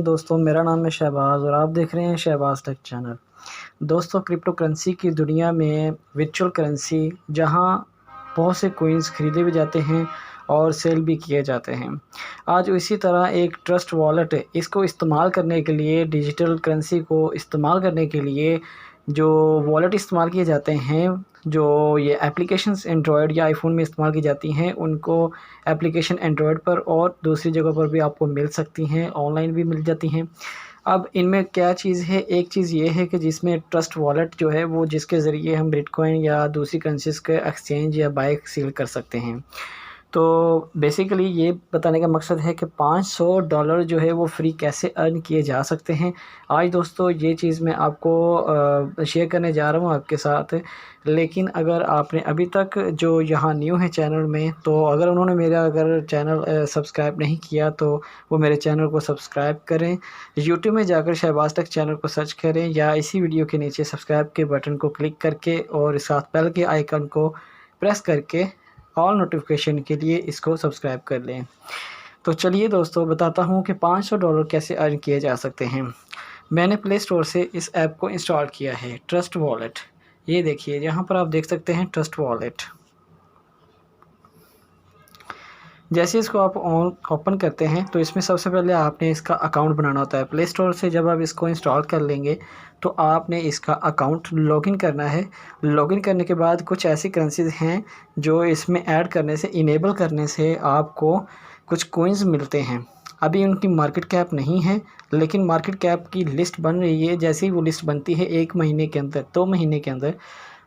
दोस्तों, मेरा नाम है शहबाज़ और आप देख रहे हैं शहबाज़ टेक चैनल। दोस्तों, क्रिप्टो करेंसी की दुनिया में वर्चुअल करेंसी जहां बहुत से कॉइन्स खरीदे भी जाते हैं और सेल भी किए जाते हैं। आज इसी तरह एक ट्रस्ट वॉलेट इसको इस्तेमाल करने के लिए, डिजिटल करेंसी को इस्तेमाल करने के लिए जो वॉलेट इस्तेमाल किए जाते हैं, जो ये एप्लीकेशंस एंड्रॉयड या आईफ़ोन में इस्तेमाल की जाती हैं, उनको एप्लीकेशन एंड्रॉयड पर और दूसरी जगह पर भी आपको मिल सकती हैं, ऑनलाइन भी मिल जाती हैं। अब इनमें क्या चीज़ है, एक चीज़ ये है कि जिसमें ट्रस्ट वॉलेट जो है वो जिसके ज़रिए हम बिटकॉइन या दूसरी करेंसीज़ के एक्सचेंज या बाय सेल कर सकते हैं। तो बेसिकली ये बताने का मकसद है कि $500 जो है वो फ्री कैसे अर्न किए जा सकते हैं। आज दोस्तों ये चीज़ मैं आपको शेयर करने जा रहा हूँ आपके साथ। लेकिन अगर आपने अभी तक जो यहाँ न्यू है चैनल में, तो अगर उन्होंने मेरा अगर चैनल सब्सक्राइब नहीं किया तो वो मेरे चैनल को सब्सक्राइब करें। यूट्यूब में जाकर शहबाज़ टेक चैनल को सर्च करें या इसी वीडियो के नीचे सब्सक्राइब के बटन को क्लिक करके और साथ बेल के आइकन को प्रेस करके ऑल नोटिफिकेशन के लिए इसको सब्सक्राइब कर लें। तो चलिए दोस्तों, बताता हूँ कि $500 कैसे अर्न किए जा सकते हैं। मैंने प्ले स्टोर से इस ऐप को इंस्टॉल किया है, ट्रस्ट वॉलेट। ये देखिए, यहाँ पर आप देख सकते हैं ट्रस्ट वॉलेट। जैसे इसको आप ओपन करते हैं तो इसमें सबसे पहले आपने इसका अकाउंट बनाना होता है। प्ले स्टोर से जब आप इसको इंस्टॉल कर लेंगे तो आपने इसका अकाउंट लॉगिन करना है। लॉगिन करने के बाद कुछ ऐसी करेंसीज़ हैं जो इसमें ऐड करने से, इनेबल करने से आपको कुछ कॉइन्स मिलते हैं। अभी उनकी मार्केट कैप नहीं है, लेकिन मार्केट कैप की लिस्ट बन रही है। जैसे ही वो लिस्ट बनती है 1 महीने के अंदर, 2 महीने के अंदर,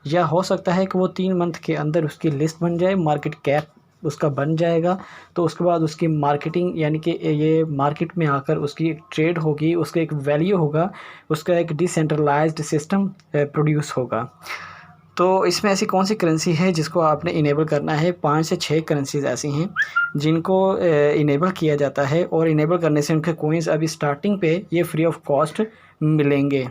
या हो सकता है कि वो 3 मंथ के अंदर उसकी लिस्ट बन जाए, मार्केट कैप उसका बन जाएगा। तो उसके बाद उसकी मार्केटिंग, यानी कि ये मार्केट में आकर उसकी ट्रेड होगी, उसका एक वैल्यू होगा, उसका एक डिसेंट्रलाइज्ड सिस्टम प्रोड्यूस होगा। तो इसमें ऐसी कौन सी करेंसी है जिसको आपने इनेबल करना है? 5 से 6 करेंसीज़ ऐसी हैं जिनको इनेबल किया जाता है और इनेबल करने से उनके कॉइन्स अभी स्टार्टिंग पे ये फ्री ऑफ कॉस्ट मिलेंगे।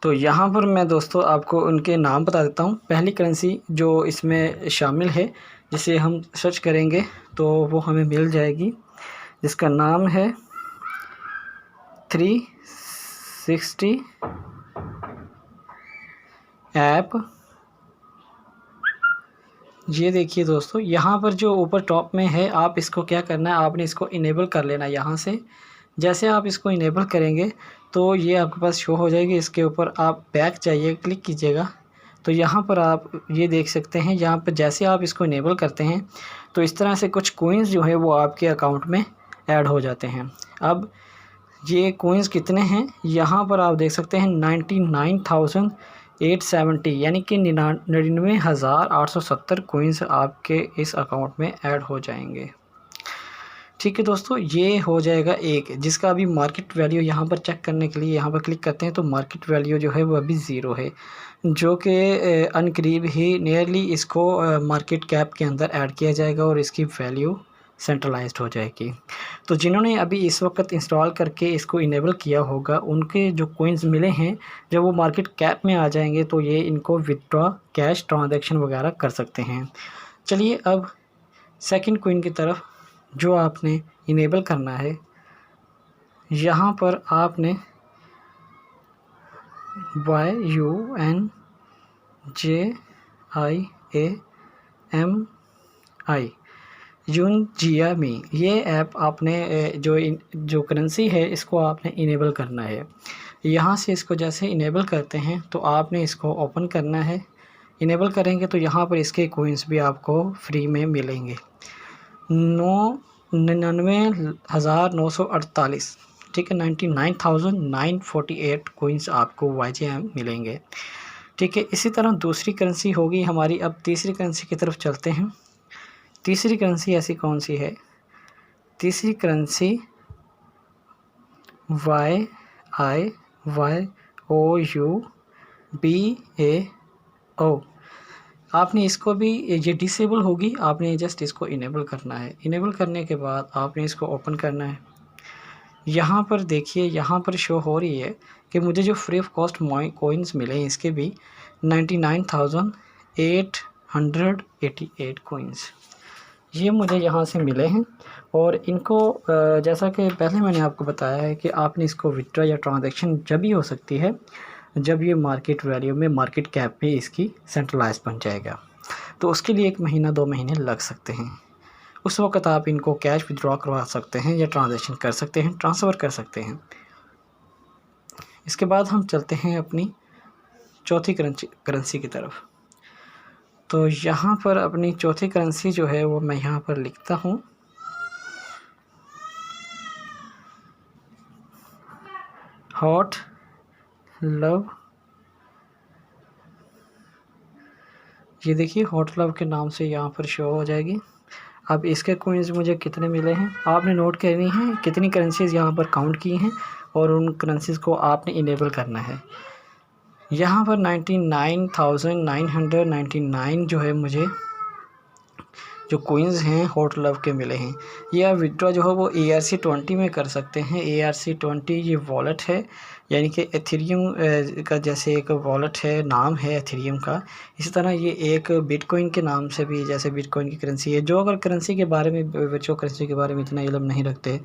तो यहाँ पर मैं दोस्तों आपको उनके नाम बता देता हूँ। पहली करेंसी जो इसमें शामिल है, जिसे हम सर्च करेंगे तो वो हमें मिल जाएगी, जिसका नाम है 360 ऐप। ये देखिए दोस्तों, यहाँ पर जो ऊपर टॉप में है, आप इसको क्या करना है, आपने इसको इनेबल कर लेना है यहाँ से। जैसे आप इसको इनेबल करेंगे तो ये आपके पास शो हो जाएगी। इसके ऊपर आप बैक जाइए, क्लिक कीजिएगा तो यहाँ पर आप ये देख सकते हैं। यहाँ पर जैसे आप इसको इनेबल करते हैं तो इस तरह से कुछ कॉइन्स जो है वो आपके अकाउंट में ऐड हो जाते हैं। अब ये कॉइन्स कितने हैं, यहाँ पर आप देख सकते हैं 99,870, यानी कि 99,870 कॉइन्स आपके इस अकाउंट में ऐड हो जाएंगे। ठीक है दोस्तों, ये हो जाएगा एक, जिसका अभी मार्केट वैल्यू यहाँ पर चेक करने के लिए यहाँ पर क्लिक करते हैं तो मार्केट वैल्यू जो है वो अभी 0 है, जो कि अनकरीब ही नियरली इसको मार्केट कैप के अंदर ऐड किया जाएगा और इसकी वैल्यू सेंट्रलाइज्ड हो जाएगी। तो जिन्होंने अभी इस वक्त इंस्टॉल करके इसको इनेबल किया होगा, उनके जो कॉइन्स मिले हैं, जब वो मार्केट कैप में आ जाएंगे तो ये इनको विथड्रॉ, कैश ट्रांजैक्शन वगैरह कर सकते हैं। चलिए अब सेकंड कॉइन की तरफ जो आपने इनेबल करना है, यहाँ पर आपने YUNJIAMI यूनजियामी, ये ऐप आपने जो करेंसी है इसको आपने इनेबल करना है। यहाँ से इसको जैसे इनेबल करते हैं तो आपने इसको ओपन करना है। इनेबल करेंगे तो यहाँ पर इसके कॉइन्स भी आपको फ्री में मिलेंगे। 99,948, ठीक है, 99,948 कॉइन्स आपको YJM मिलेंगे। ठीक है, इसी तरह दूसरी करेंसी होगी हमारी। अब तीसरी करेंसी की तरफ चलते हैं। तीसरी करेंसी ऐसी कौन सी है? तीसरी करेंसी YIYOUBAO। आपने इसको भी, ये डिसेबल होगी, आपने जस्ट इसको इनेबल करना है। इनेबल करने के बाद आपने इसको ओपन करना है। यहाँ पर देखिए, यहाँ पर शो हो रही है कि मुझे जो फ्री ऑफ कॉस्ट कॉइन्स मिले हैं इसके भी 99,888 कॉइन्स। ये मुझे यहाँ से मिले हैं और इनको जैसा कि पहले मैंने आपको बताया है कि आपने इसको विथड्रॉ या ट्रांजैक्शन जब ही हो सकती है जब ये मार्केट वैल्यू में, मार्केट कैप में इसकी सेंट्रलाइज बन जाएगा। तो उसके लिए 1 महीना 2 महीने लग सकते हैं। उस वक़्त आप इनको कैश विथड्रॉ करवा सकते हैं या ट्रांजैक्शन कर सकते हैं, ट्रांसफ़र कर सकते हैं। इसके बाद हम चलते हैं अपनी चौथी करेंसी की तरफ। तो यहाँ पर अपनी चौथी करेंसी जो है वो मैं यहाँ पर लिखता हूँ, हॉट लव। ये देखिए हॉट लव के नाम से यहाँ पर शो हो जाएगी। अब इसके कॉइन्स मुझे कितने मिले हैं आपने नोट करनी है, कितनी करेंसीज़ यहाँ पर काउंट की हैं और उन करेंसीज़ को आपने इनेबल करना है। यहाँ पर 99,999 जो है मुझे जो कॉइन्स हैं हॉट लव के मिले हैं। ये आप विड्रॉ जो है वो ERC20 में कर सकते हैं। ERC20 ये वॉलेट है, यानी कि एथेरियम का जैसे एक वॉलेट है, नाम है एथेरियम का, इसी तरह ये एक बिटकॉइन के नाम से भी, जैसे बिटकॉइन की करेंसी है। जो अगर करेंसी के बारे में, वर्चुअल करेंसी के बारे में इतना इल्म नहीं रखते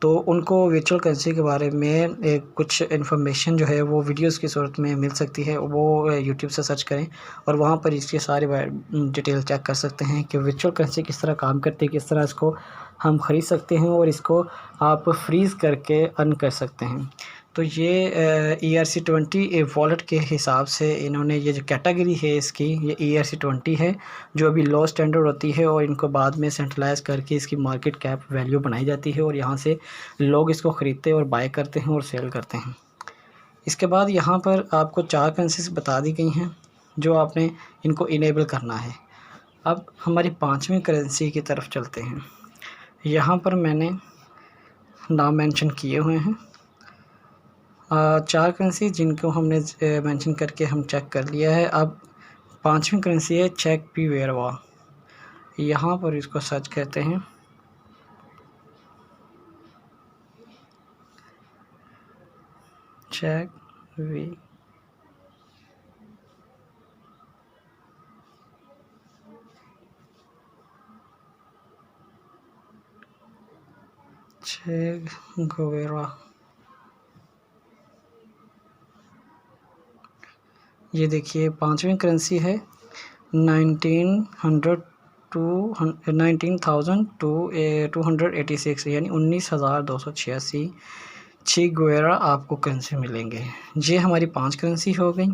तो उनको वर्चुअल करेंसी के बारे में कुछ इन्फॉर्मेशन जो है वो वीडियोस की सूरत में मिल सकती है। वो यूट्यूब से सर्च करें और वहाँ पर इसके सारे डिटेल चेक कर सकते हैं कि वर्चुअल करेंसी किस तरह काम करती है, किस तरह इसको हम ख़रीद सकते हैं और इसको आप फ्रीज़ करके अर्न कर सकते हैं। तो ये ERC20 वॉलेट के हिसाब से इन्होंने ये जो कैटेगरी है इसकी, ये ERC20 है जो अभी लो स्टैंडर्ड होती है और इनको बाद में सेंट्रलाइज करके इसकी मार्केट कैप वैल्यू बनाई जाती है और यहाँ से लोग इसको ख़रीदते और बाय करते हैं और सेल करते हैं। इसके बाद यहाँ पर आपको 4 करेंसीज बता दी गई हैं जो आपने इनको इनेबल करना है। अब हमारी 5वीं करेंसी की तरफ चलते हैं। यहाँ पर मैंने नाम मेंशन किए हुए हैं 4 करेंसी जिनको हमने मेंशन करके हम चेक कर लिया है। अब 5वीं करेंसी है चेक पी वेरवा। यहाँ पर इसको सर्च करते हैं, चेक वी चेक गोवेरा। ये देखिए 5वीं करेंसी है 19,286 यानी 19,286 गुवेरा आपको करेंसी मिलेंगे। ये हमारी 5 करेंसी हो गई।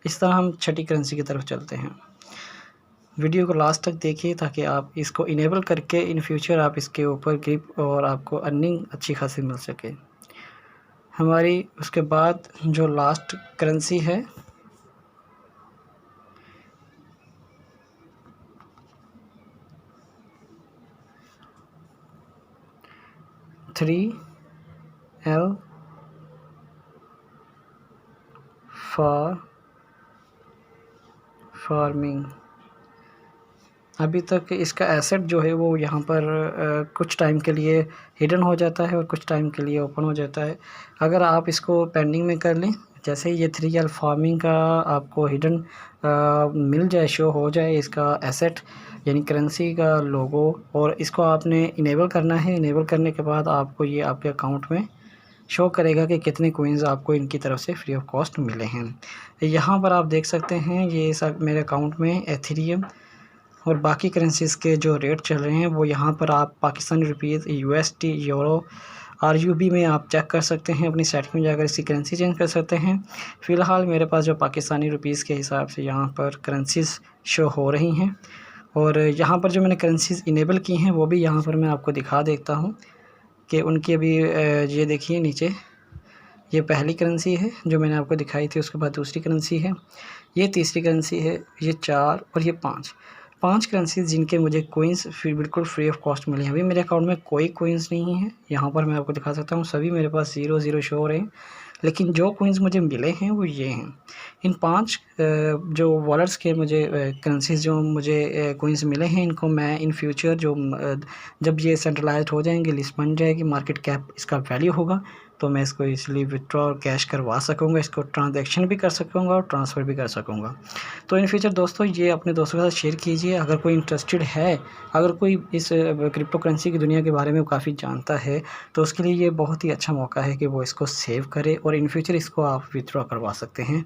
इस तरह हम छठी करेंसी की तरफ चलते हैं। वीडियो को लास्ट तक देखिए ताकि आप इसको इनेबल करके इन फ्यूचर आप इसके ऊपर ग्रिप और आपको अर्निंग अच्छी खासी मिल सके। हमारी उसके बाद जो लास्ट करेंसी है L फॉर फार्मिंग। अभी तक इसका एसेट जो है वो यहाँ पर कुछ टाइम के लिए हिडन हो जाता है और कुछ टाइम के लिए ओपन हो जाता है। अगर आप इसको पेंडिंग में कर लें, जैसे ये 3L फार्मिंग का आपको हिडन मिल जाए, शो हो जाए इसका एसेट यानी करेंसी का लोगो, और इसको आपने इनेबल करना है। इनेबल करने के बाद आपको ये आपके अकाउंट में शो करेगा कि कितने कोइंस आपको इनकी तरफ से फ्री ऑफ कॉस्ट मिले हैं। यहाँ पर आप देख सकते हैं ये सब मेरे अकाउंट में एथेरियम और बाकी करेंसीज़ के जो रेट चल रहे हैं वो यहाँ पर आप Pakistani rupees, USD, euro, RUB में आप चेक कर सकते हैं। अपनी सेटिंग में जाकर इसकी करेंसी चेंज कर सकते हैं। फ़िलहाल मेरे पास जो पाकिस्तानी रुपीज़ के हिसाब से यहाँ पर करेंसीज़ शो हो रही हैं और यहाँ पर जो मैंने करेंसीज़ इनेबल की हैं वो भी यहाँ पर मैं आपको दिखा देता हूँ कि उनकी अभी ये देखिए नीचे, ये पहली करेंसी है जो मैंने आपको दिखाई थी, उसके बाद दूसरी करेंसी है, ये तीसरी करेंसी है, ये 4 और ये 5 करेंसीज़ जिनके मुझे कोइंस बिल्कुल फ्री ऑफ कॉस्ट मिले हैं। अभी मेरे अकाउंट में कोई कोइंस नहीं है, यहाँ पर मैं आपको दिखा सकता हूँ, सभी मेरे पास 0 शो हो रहे हैं। लेकिन जो कोइंस मुझे मिले हैं वो ये हैं। इन 5 जो वॉलेट्स के मुझे करेंसीज़ जो मुझे कोइंस मिले हैं, इनको मैं इन फ्यूचर जो जब ये सेंट्रलाइज्ड हो जाएंगे, लिस्ट बन जाएगी, मार्केट कैप इसका वैल्यू होगा, तो मैं इसको इसलिए विथड्रॉ और कैश करवा सकूँगा, इसको ट्रांजैक्शन भी कर सकूँगा और ट्रांसफ़र भी कर सकूँगा। तो इन फ्यूचर दोस्तों ये अपने दोस्तों के साथ शेयर कीजिए। अगर कोई इंटरेस्टेड है, अगर कोई इस क्रिप्टो करेंसी की दुनिया के बारे में काफ़ी जानता है, तो उसके लिए ये बहुत ही अच्छा मौका है कि वो इसको सेव करे और इन फ्यूचर इसको आप विथड्रॉ करवा सकते हैं।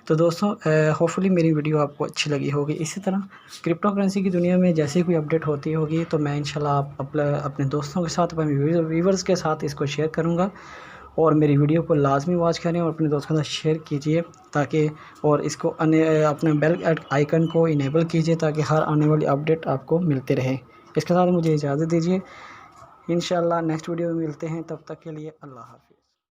तो दोस्तों होपफुली मेरी वीडियो आपको अच्छी लगी होगी। इसी तरह क्रिप्टो करेंसी की दुनिया में जैसे ही कोई अपडेट होती होगी तो मैं इंशाल्लाह अपने दोस्तों के साथ, अपने व्यूवर्स के साथ इसको शेयर करूँगा। और मेरी वीडियो को लाजमी वॉच करें और अपने दोस्तों के साथ शेयर कीजिए ताकि, और इसको अपने बेल आइकन को इनेबल कीजिए ताकि हर आने वाली अपडेट आपको मिलते रहे। इसके साथ मुझे इजाज़त दीजिए। इंशाल्लाह नेक्स्ट वीडियो में मिलते हैं, तब तक के लिए अल्लाह हाफ़िज़।